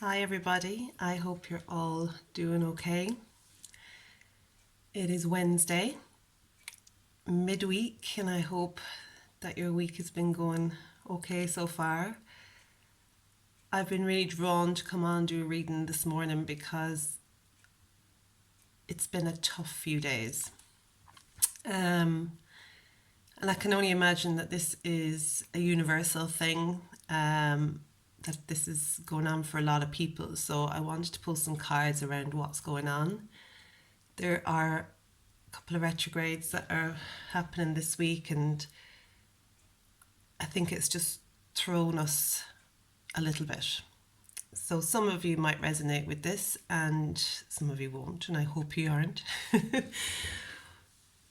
Hi, everybody. I hope you're all doing okay. It is Wednesday, midweek, and I hope that your week has been going okay so far. I've been really drawn to come on and do a reading this morning because it's been a tough few days. And I can only imagine that this is a universal thing, that this is going on for a lot of people. So I wanted to pull some cards around what's going on. There are a couple of retrogrades that are happening this week, and I think it's just thrown us a little bit. So some of you might resonate with this and some of you won't, and I hope you aren't.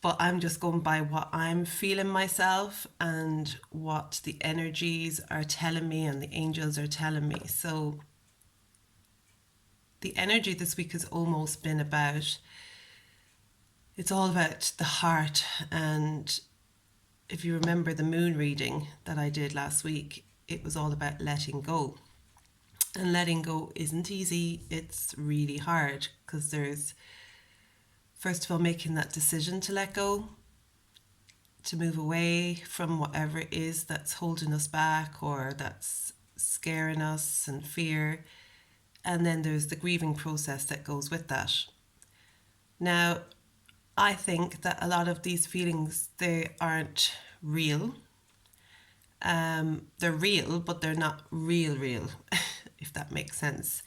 But I'm just going by what I'm feeling myself and what the energies are telling me and the angels are telling me. So the energy this week has almost been about, it's all about the heart. And if you remember the moon reading that I did last week, it was all about letting go. And letting go isn't easy, it's really hard, because there's, first of all, making that decision to let go, to move away from whatever it is that's holding us back or that's scaring us and fear. And then there's the grieving process that goes with that. Now, I think that a lot of these feelings, they aren't real. They're real, but they're not real, if that makes sense.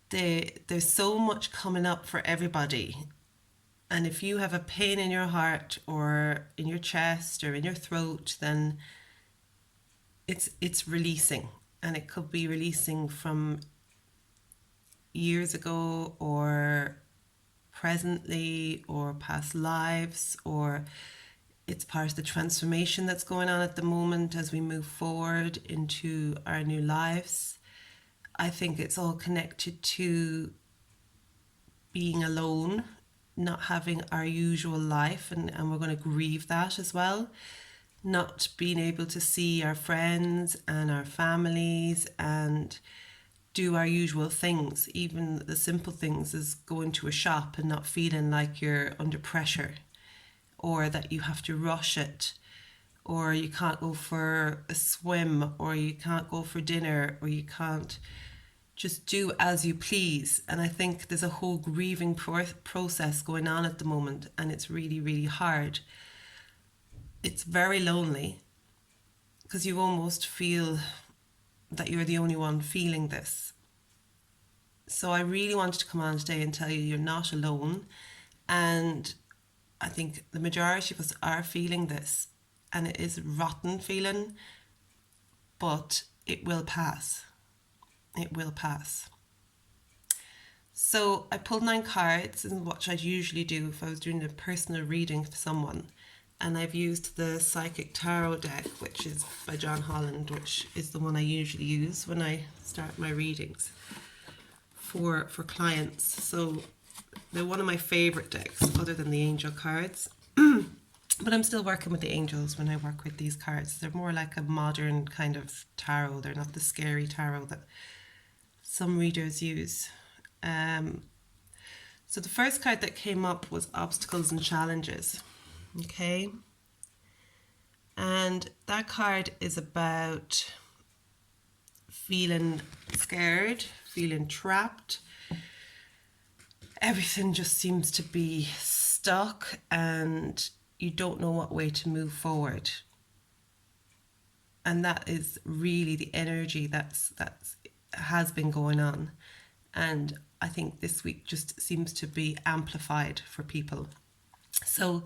There's so much coming up for everybody. And if you have a pain in your heart or in your chest or in your throat, then it's releasing. And it could be releasing from years ago or presently or past lives, or it's part of the transformation that's going on at the moment as we move forward into our new lives. I think it's all connected to being alone, not having our usual life, and we're going to grieve that as well. Not being able to see our friends and our families and do our usual things, even the simple things as going to a shop and not feeling like you're under pressure or that you have to rush it, or you can't go for a swim, or you can't go for dinner, or you can't just do as you please. And I think there's a whole grieving process going on at the moment, and it's really, really hard. It's very lonely because you almost feel that you're the only one feeling this. So I really wanted to come on today and tell you you're not alone. And I think the majority of us are feeling this, and it is a rotten feeling, but it will pass. It will pass. So I pulled 9 cards, and what I'd usually do if I was doing a personal reading for someone. And I've used the Psychic Tarot deck, which is by John Holland, which is the one I usually use when I start my readings for clients. So they're one of my favourite decks, other than the angel cards. But I'm still working with the angels when I work with these cards. They're more like a modern kind of tarot. They're not the scary tarot that some readers use. So the first card that came up was obstacles and challenges. Okay. And that card is about feeling scared, feeling trapped. Everything just seems to be stuck and you don't know what way to move forward. And that is really the energy that's has been going on. And I think this week just seems to be amplified for people. So,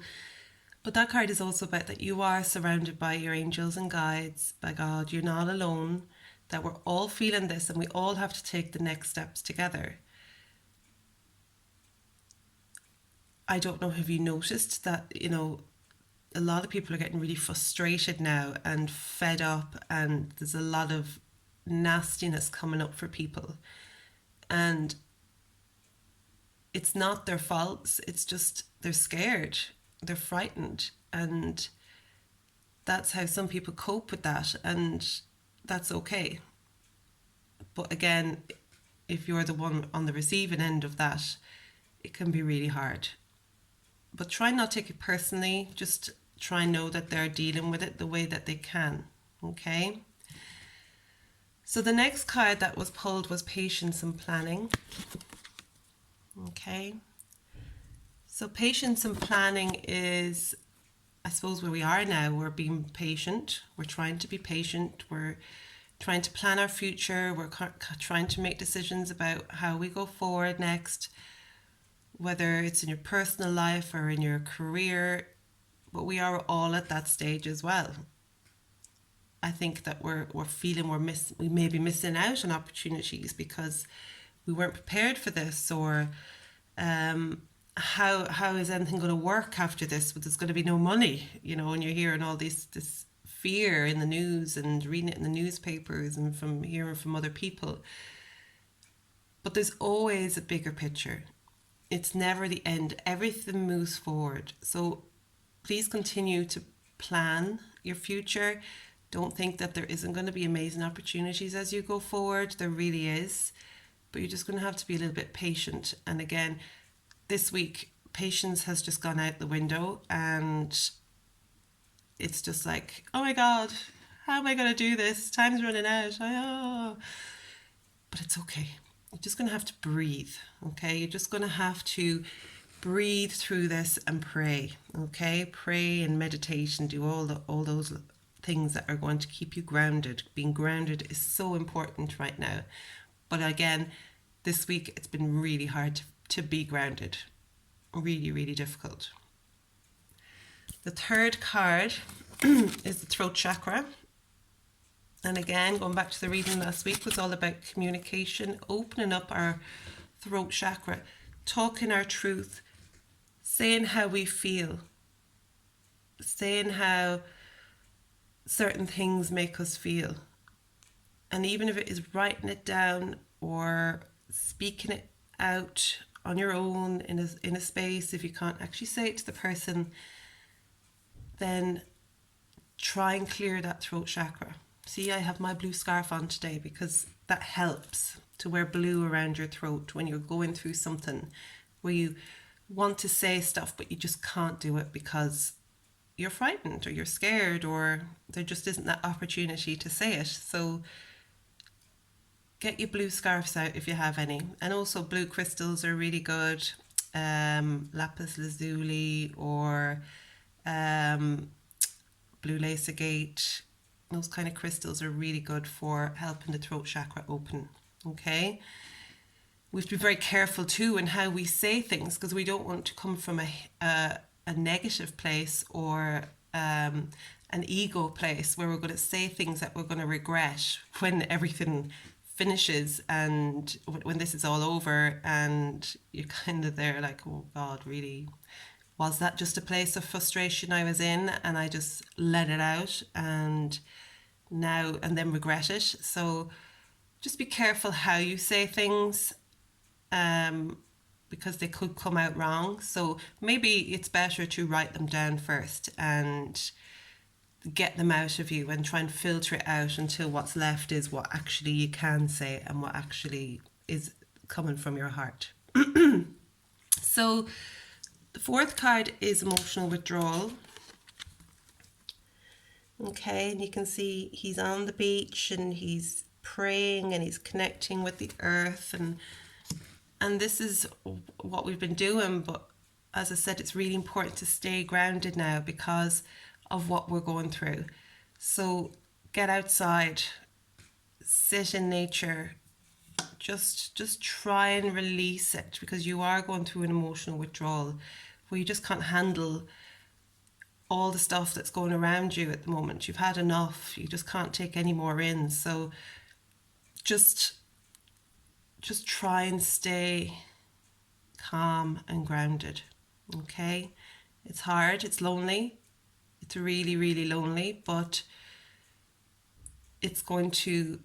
but that card is also about that you are surrounded by your angels and guides, by God. You're not alone, that we're all feeling this and we all have to take the next steps together. I don't know, have you noticed that, a lot of people are getting really frustrated now and fed up, and there's a lot of nastiness coming up for people. And it's not their faults, it's just they're scared, they're frightened, and that's how some people cope with that, and that's okay. But again, if you're the one on the receiving end of that, it can be really hard. But try not to take it personally. Just try and know that they're dealing with it the way that they can. Okay? So the next card that was pulled was patience and planning. Okay? So patience and planning is, I suppose, where we are now. We're being patient. We're trying to be patient. We're trying to plan our future. We're trying to make decisions about how we go forward next, whether it's in your personal life or in your career. But we are all at that stage as well. I think that we're feeling we may be missing out on opportunities because we weren't prepared for this, or how is anything going to work after this? But there's going to be no money, and you're hearing all this fear in the news and reading it in the newspapers and from hearing from other people. But there's always a bigger picture. It's never the end. Everything moves forward. So please continue to plan your future. Don't think that there isn't going to be amazing opportunities as you go forward. There really is. But you're just going to have to be a little bit patient. And again, this week, patience has just gone out the window, and it's just like, oh my God, how am I going to do this? Time's running out. But it's okay. You're just going to have to breathe, okay? You're just going to have to breathe through this and pray, okay? Pray and meditate and do all those things that are going to keep you grounded. Being grounded is so important right now. But again, this week it's been really hard to be grounded. Really, really difficult. The third card is the throat chakra. And again, going back to the reading last week, was all about communication, opening up our throat chakra, talking our truth, saying how we feel, saying how certain things make us feel. And even if it is writing it down or speaking it out on your own in a space, if you can't actually say it to the person, then try and clear that throat chakra. See, I have my blue scarf on today because that helps to wear blue around your throat when you're going through something where you want to say stuff but you just can't do it because you're frightened or you're scared or there just isn't that opportunity to say it. So get your blue scarves out if you have any. And also blue crystals are really good. Lapis lazuli or blue lace agate. Those kind of crystals are really good for helping the throat chakra open. Okay. We have to be very careful too in how we say things because we don't want to come from a negative place or an ego place where we're going to say things that we're going to regret when everything finishes and when this is all over, and you're kind of there like, oh God, really? Was that just a place of frustration I was in and I just let it out and then regret it? So just be careful how you say things because they could come out wrong. So maybe it's better to write them down first and get them out of you and try and filter it out until what's left is what actually you can say and what actually is coming from your heart. So the fourth card is emotional withdrawal. Okay, and you can see he's on the beach and he's praying and he's connecting with the earth, and this is what we've been doing, but as I said, it's really important to stay grounded now because of what we're going through. So get outside, sit in nature, just try and release it because you are going through an emotional withdrawal where you just can't handle all the stuff that's going around you at the moment. You've had enough. You just can't take any more in. So just try and stay calm and grounded. Okay? It's hard. It's lonely. It's really, really lonely, but it's going to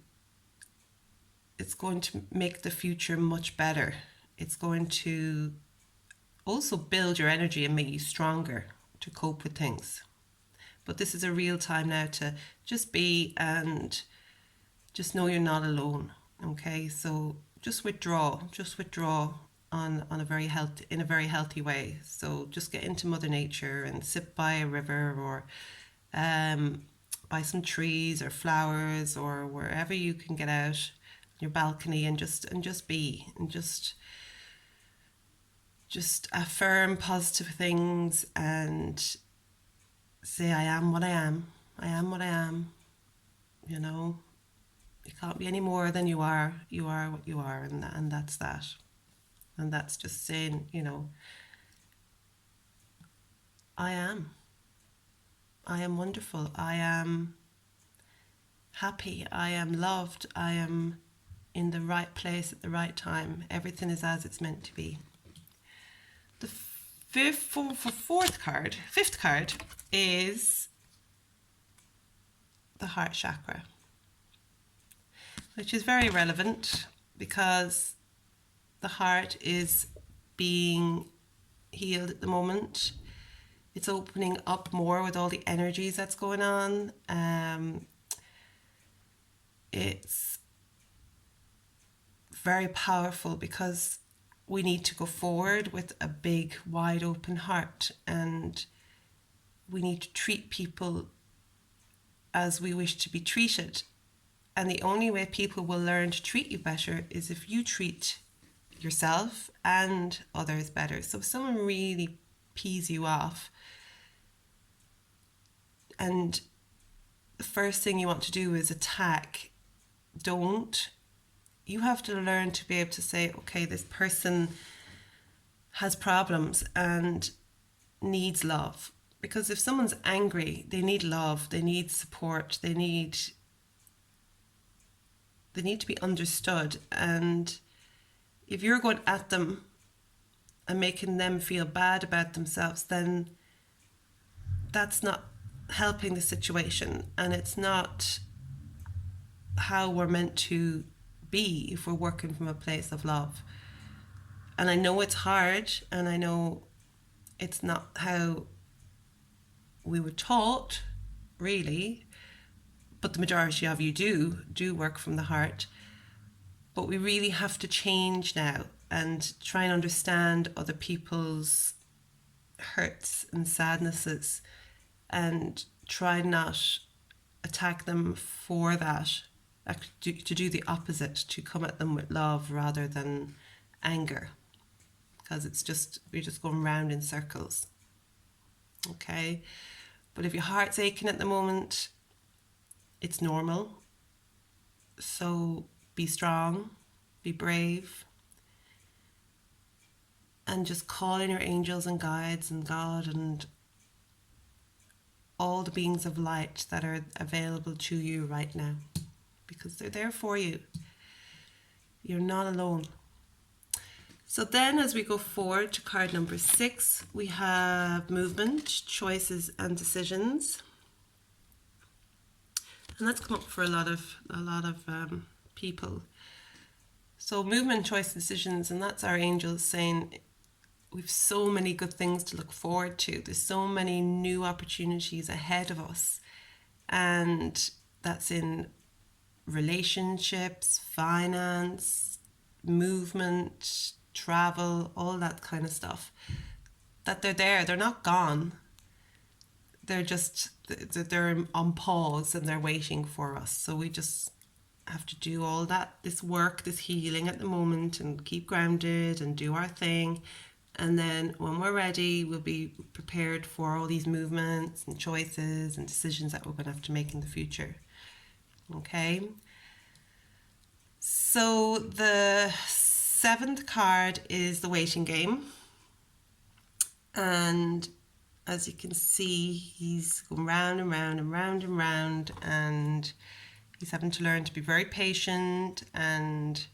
make the future much better. It's going to also build your energy and make you stronger to cope with things. But this is a real time now to just be and just know you're not alone. Okay, so just withdraw on a very healthy in a very healthy way. So just get into Mother Nature and sit by a river, or by some trees or flowers, or wherever you can get out your balcony, and just be, and just affirm positive things and say, I am what I am. I am what I am. You know, you can't be any more than you are. You are what you are, and that's that. And that's just saying, I am. I am wonderful. I am happy. I am loved. I am in the right place at the right time. Everything is as it's meant to be. The fifth card is the heart chakra, which is very relevant because the heart is being healed at the moment. It's opening up more with all the energies that's going on. It's very powerful because we need to go forward with a big, wide open heart, and we need to treat people as we wish to be treated. And the only way people will learn to treat you better is if you treat yourself and others better. So if someone really pees you off, and the first thing you want to do is attack, don't. You have to learn to be able to say, okay, this person has problems and needs love. Because if someone's angry, they need love, they need support, they need to be understood. And if you're going at them and making them feel bad about themselves, then that's not helping the situation, and it's not how we're meant to be if we're working from a place of love. And I know it's hard, and I know it's not how we were taught, really, but the majority of you do work from the heart. But we really have to change now and try and understand other people's hurts and sadnesses, and try not attack them for that, to do the opposite, to come at them with love rather than anger, because we're just going round in circles. Okay, but if your heart's aching at the moment, it's normal. So be strong, be brave, and just call in your angels and guides and God and all the beings of light that are available to you right now, because they're there for you. You're not alone. So then, as we go forward to card number 6, we have movement, choices and decisions. And that's come up for a lot of people. So movement, choice, decisions, and that's our angels saying we've so many good things to look forward to. There's so many new opportunities ahead of us, and that's in relationships, finance, movement, travel, all that kind of stuff. That they're there, they're not gone. They're on pause and they're waiting for us. So we just have to do all this work, this healing at the moment, and keep grounded and do our thing. And then when we're ready, we'll be prepared for all these movements and choices and decisions that we're going to have to make in the future. Okay. So the 7th card is the waiting game. And as you can see, he's going round and round and round and round, and he's having to learn to be very patient, and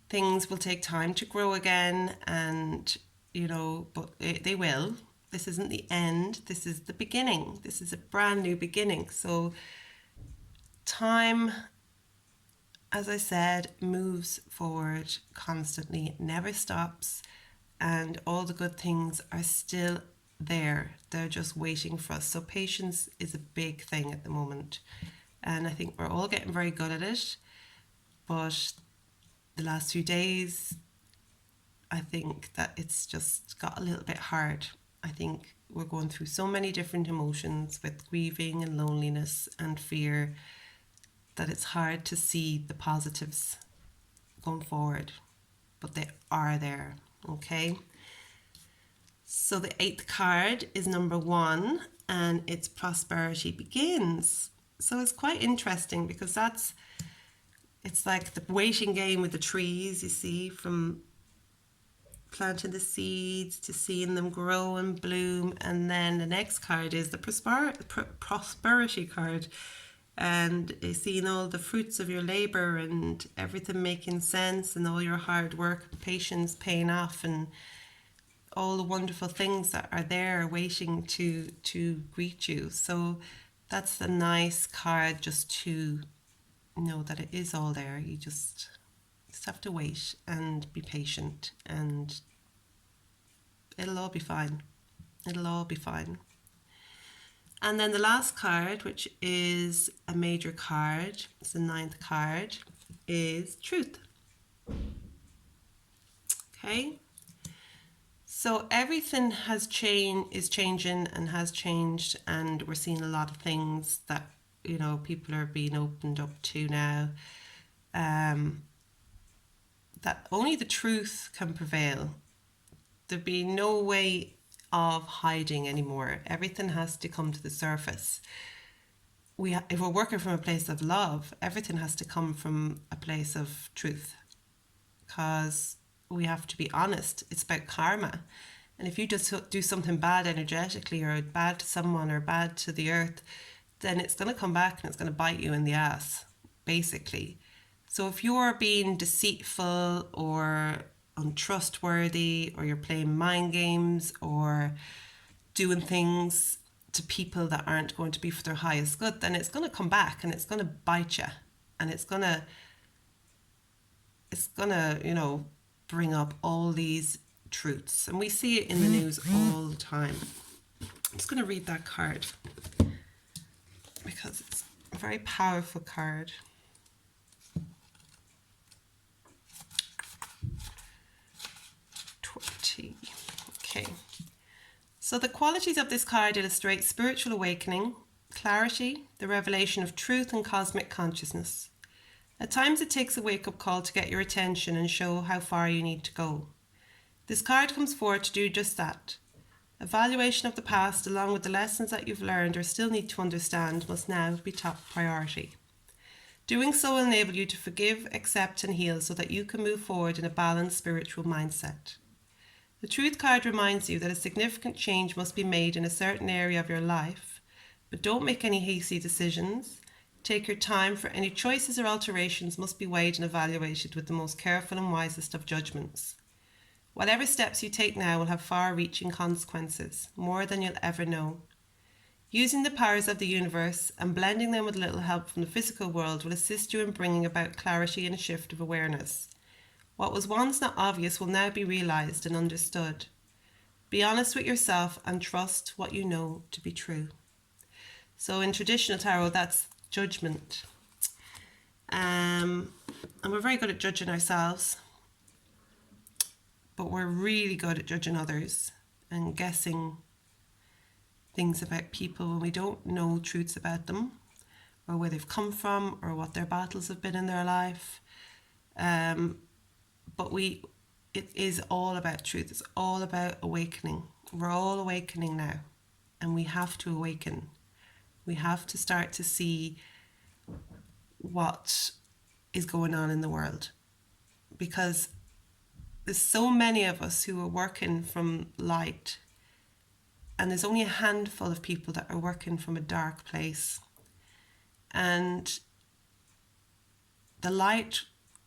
things will take time to grow again, and but they will. This isn't the end, this is the beginning. This is a brand new beginning. So time, as I said, moves forward constantly. It never stops, and all the good things are still there. They're just waiting for us. So patience is a big thing at the moment, and I think we're all getting very good at it. But the last few days, I think that it's just got a little bit hard. I think we're going through so many different emotions with grieving and loneliness and fear that it's hard to see the positives going forward, but they are there. Okay, so the 8th card is number 1, and it's prosperity begins. So it's quite interesting because it's like the waiting game with the trees, you see, from planting the seeds to seeing them grow and bloom. And then the next card is the prosperity card, and seeing all the fruits of your labor and everything making sense and all your hard work, patience paying off, and all the wonderful things that are there waiting to greet you. So that's a nice card, just to know that it is all there. You just have to wait and be patient, and it'll all be fine. It'll all be fine. And then the last card, which is a major card, it's the 9th card, is truth. Okay. So everything is changing and has changed, and we're seeing a lot of things that, you know, people are being opened up to now. That only the truth can prevail. There'll be no way of hiding anymore. Everything has to come to the surface. If we're working from a place of love, everything has to come from a place of truth, because we have to be honest. It's about karma. And if you just do something bad energetically, or bad to someone, or bad to the earth, then it's going to come back and it's going to bite you in the ass, basically. So if you're being deceitful or untrustworthy, or you're playing mind games, or doing things to people that aren't going to be for their highest good, then it's going to come back and it's going to bite you, and it's going to you know, bring up all these truths. And we see it in the news all the time. I'm just going to read that card because it's a very powerful card. Okay. So the qualities of this card illustrate spiritual awakening, clarity, the revelation of truth and cosmic consciousness. At times it takes a wake-up call to get your attention and show how far you need to go. This card comes forward to do just that. Evaluation of the past, along with the lessons that you've learned or still need to understand, must now be top priority. Doing so will enable you to forgive, accept and heal so that you can move forward in a balanced spiritual mindset. The Truth card reminds you that a significant change must be made in a certain area of your life, but don't make any hasty decisions. Take your time, for any choices or alterations must be weighed and evaluated with the most careful and wisest of judgments. Whatever steps you take now will have far-reaching consequences, more than you'll ever know. Using the powers of the universe and blending them with a little help from the physical world will assist you in bringing about clarity and a shift of awareness. What was once not obvious will now be realised and understood. Be honest with yourself and trust what you know to be true. So in traditional tarot, that's judgment. And we're very good at judging ourselves, but we're really good at judging others and guessing things about people when we don't know truths about them, or where they've come from, or what their battles have been in their life. But it is all about truth. It's all about awakening. We're all awakening now, and we have to awaken. We have to start to see what is going on in the world, because there's so many of us who are working from light, and there's only a handful of people that are working from a dark place. And the light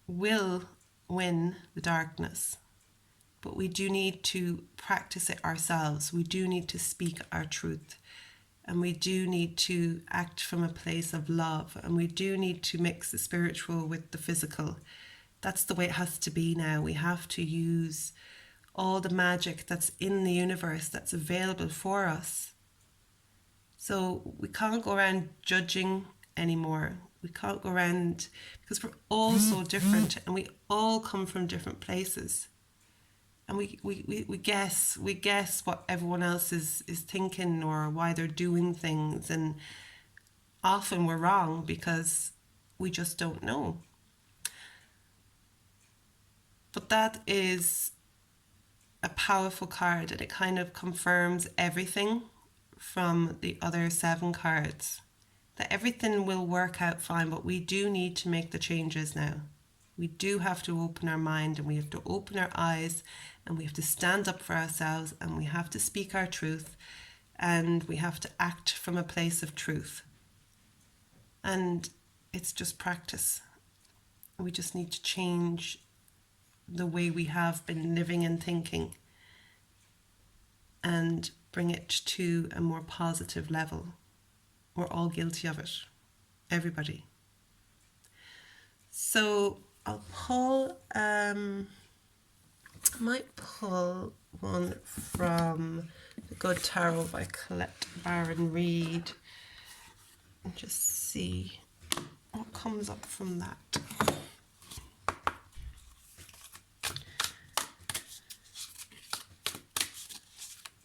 will win the darkness, but we do need to practice it ourselves. We do need to speak our truth. And we do need to act from a place of love. And we do need to mix the spiritual with the physical. That's the way it has to be now. We have to use all the magic that's in the universe that's available for us. So we can't go around judging anymore. We can't go around, because we're all so different and we all come from different places. And we guess what everyone else is thinking or why they're doing things. And often we're wrong because we just don't know. But that is a powerful card, and it kind of confirms everything from the other 7 cards. That everything will work out fine, but we do need to make the changes now. We do have to open our mind, and we have to open our eyes, and we have to stand up for ourselves, and we have to speak our truth, and we have to act from a place of truth. And it's just practice. We just need to change the way we have been living and thinking and bring it to a more positive level. We're all guilty of it. Everybody. So I'll pull, I might pull one from The Good Tarot by Colette Baron Reid and just see what comes up from that.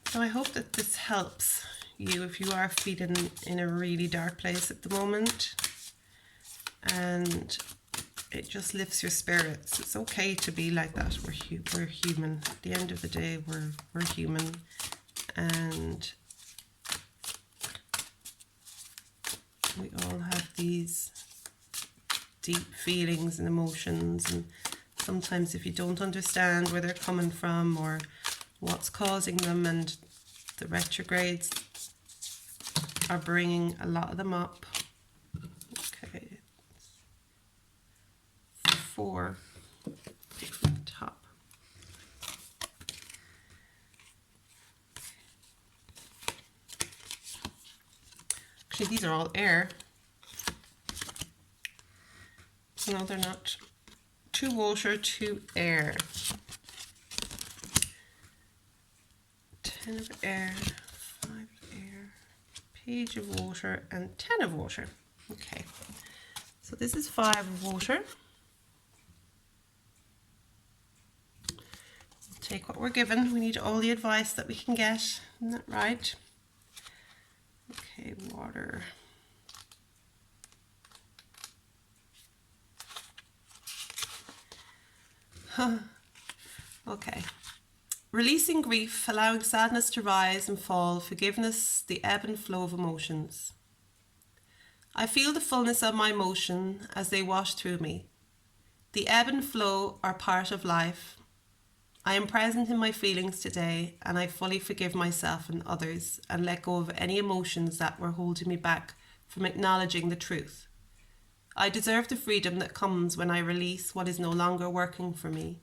So I hope that this helps you if you are feeling in a really dark place at the moment, and it just lifts your spirits. It's okay to be like that. We're human. At the end of the day, we're human, and we all have these deep feelings and emotions, and sometimes if you don't understand where they're coming from or what's causing them, and the retrogrades are bringing a lot of them up. Okay, 4 from the top. Actually, these are all air. No, they're not. 2 water, 2 air. 10 of air, 5 of air, page of water, and 10 of water. Okay, so this is 5 of water. We'll take what we're given. We need all the advice that we can get. Isn't that right? Okay, water. Okay. Releasing grief, allowing sadness to rise and fall, forgiveness, the ebb and flow of emotions. I feel the fullness of my emotion as they wash through me. The ebb and flow are part of life. I am present in my feelings today, and I fully forgive myself and others and let go of any emotions that were holding me back from acknowledging the truth. I deserve the freedom that comes when I release what is no longer working for me.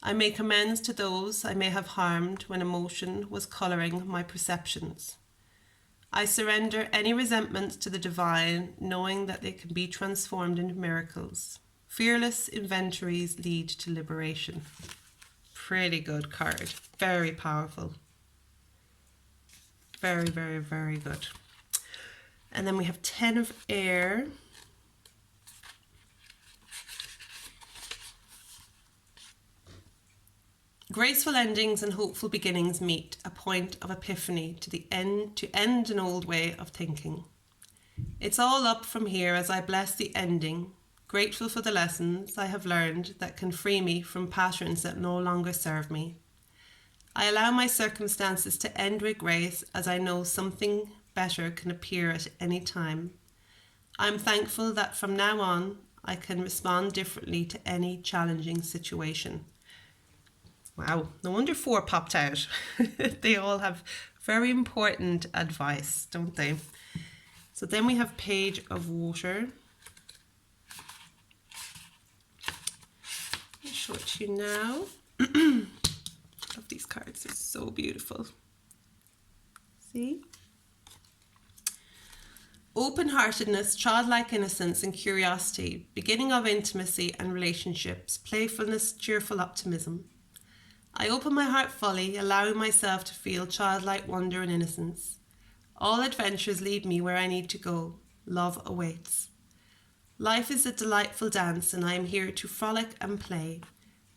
I make amends to those I may have harmed when emotion was colouring my perceptions. I surrender any resentments to the divine, knowing that they can be transformed into miracles. Fearless inventories lead to liberation. Pretty good card. Very powerful. Very, very, very good. And then we have 10 of air. Graceful endings and hopeful beginnings meet a point of epiphany to end an old way of thinking. It's all up from here as I bless the ending, grateful for the lessons I have learned that can free me from patterns that no longer serve me. I allow my circumstances to end with grace as I know something better can appear at any time. I'm thankful that from now on I can respond differently to any challenging situation. Wow, no wonder 4 popped out. They all have very important advice, don't they? So then we have page of water. I'll show it to you now. I love these cards, they're so beautiful. See? Open-heartedness, childlike innocence and curiosity, beginning of intimacy and relationships, playfulness, cheerful optimism. I open my heart fully, allowing myself to feel childlike wonder and innocence. All adventures lead me where I need to go. Love awaits. Life is a delightful dance and I am here to frolic and play.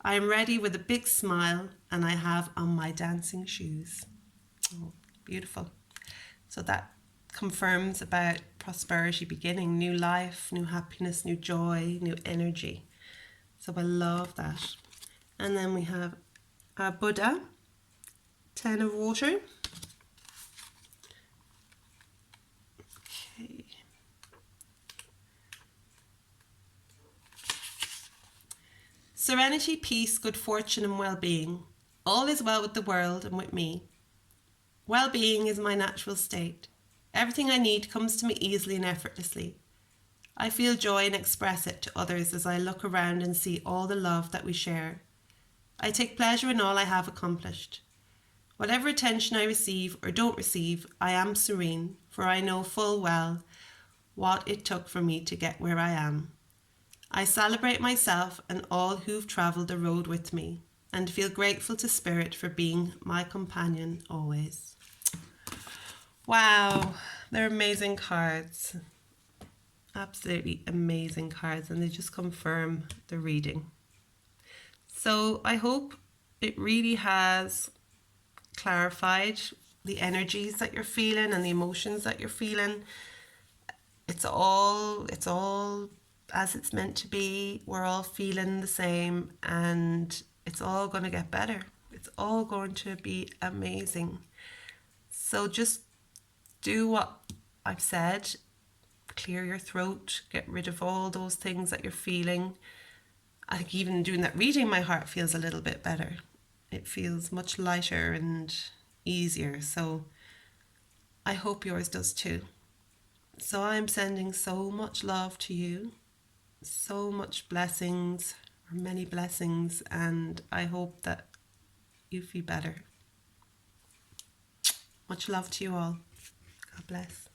I am ready with a big smile and I have on my dancing shoes. Oh, beautiful. So that confirms about prosperity beginning, new life, new happiness, new joy, new energy. So I love that. And then we have our Buddha, 10 of water. Okay. Serenity, peace, good fortune and well-being. All is well with the world and with me. Well-being is my natural state. Everything I need comes to me easily and effortlessly. I feel joy and express it to others as I look around and see all the love that we share. I take pleasure in all I have accomplished. Whatever attention I receive or don't receive, I am serene, for I know full well what it took for me to get where I am. I celebrate myself and all who've travelled the road with me, and feel grateful to Spirit for being my companion always. Wow, they're amazing cards. Absolutely amazing cards, and they just confirm the reading. So I hope it really has clarified the energies that you're feeling and the emotions that you're feeling. It's all as it's meant to be. We're all feeling the same and it's all going to get better. It's all going to be amazing. So just do what I've said. Clear your throat, get rid of all those things that you're feeling. I think even doing that reading, my heart feels a little bit better. It feels much lighter and easier. So I hope yours does too. So I'm sending so much love to you, so much blessings, or many blessings, and I hope that you feel better. Much love to you all. God bless.